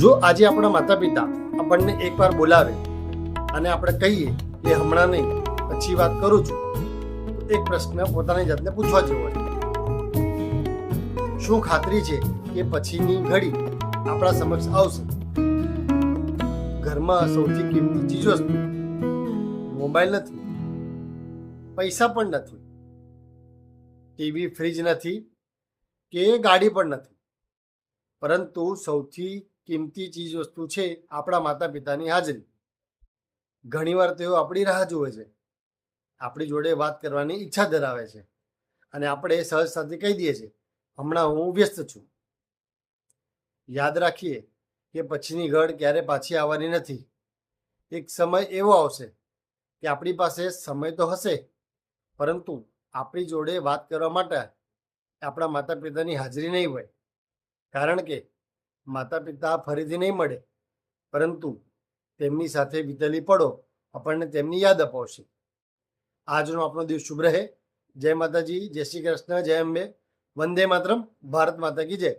જો આજે આપણા માતા પિતા આપણને એકવાર બોલાવે અને આપણે કહીએ કે હમણાં નહીં પછી વાત કરું છું, તો એક પ્રશ્ન પોતાની જાતને પૂછવા જેવો છે. શું ખાતરી છે કે પછીની ઘડી આપણા સમક્ષ આવશે? ઘરમાં સૌથી કિંમતી ચીજવસ્તુ મોબાઈલ નથી, પૈસા પણ નથી, ટીવી ફ્રીજ નથી કે ગાડી પણ નથી, પરંતુ સૌથી કિંમતી ચીજ વસ્તુ છે આપણા માતા પિતાની હાજરી. ઘણીવાર તેઓ આપણી રાહ જુએ છે, આપણી જોડે વાત કરવાની ઈચ્છા ધરાવે છે અને આપણે સહજતાથી કહી દઈએ છીએ, હમણાં હું વ્યસ્ત છું. યાદ રાખીએ કે પછીની ઘડ ક્યારે પાછી આવવાની નથી. એક સમય એવો આવશે કે આપણી પાસે સમય તો હશે, પરંતુ આપણી જોડે વાત કરવા માટે આપણા માતા પિતાની હાજરી નહીં હોય. કારણ કે માતા પિતા ફરીથી નહીં મળે, પરંતુ તેમની સાથે વીતેલી પળો આપણને તેમની યાદ અપાવશે. આજનો આપણો દિવસ શુભ રહે. જય માતાજી, જય શ્રી કૃષ્ણ, જય અંબે, વંદે માતરમ, ભારત માતા કી જય.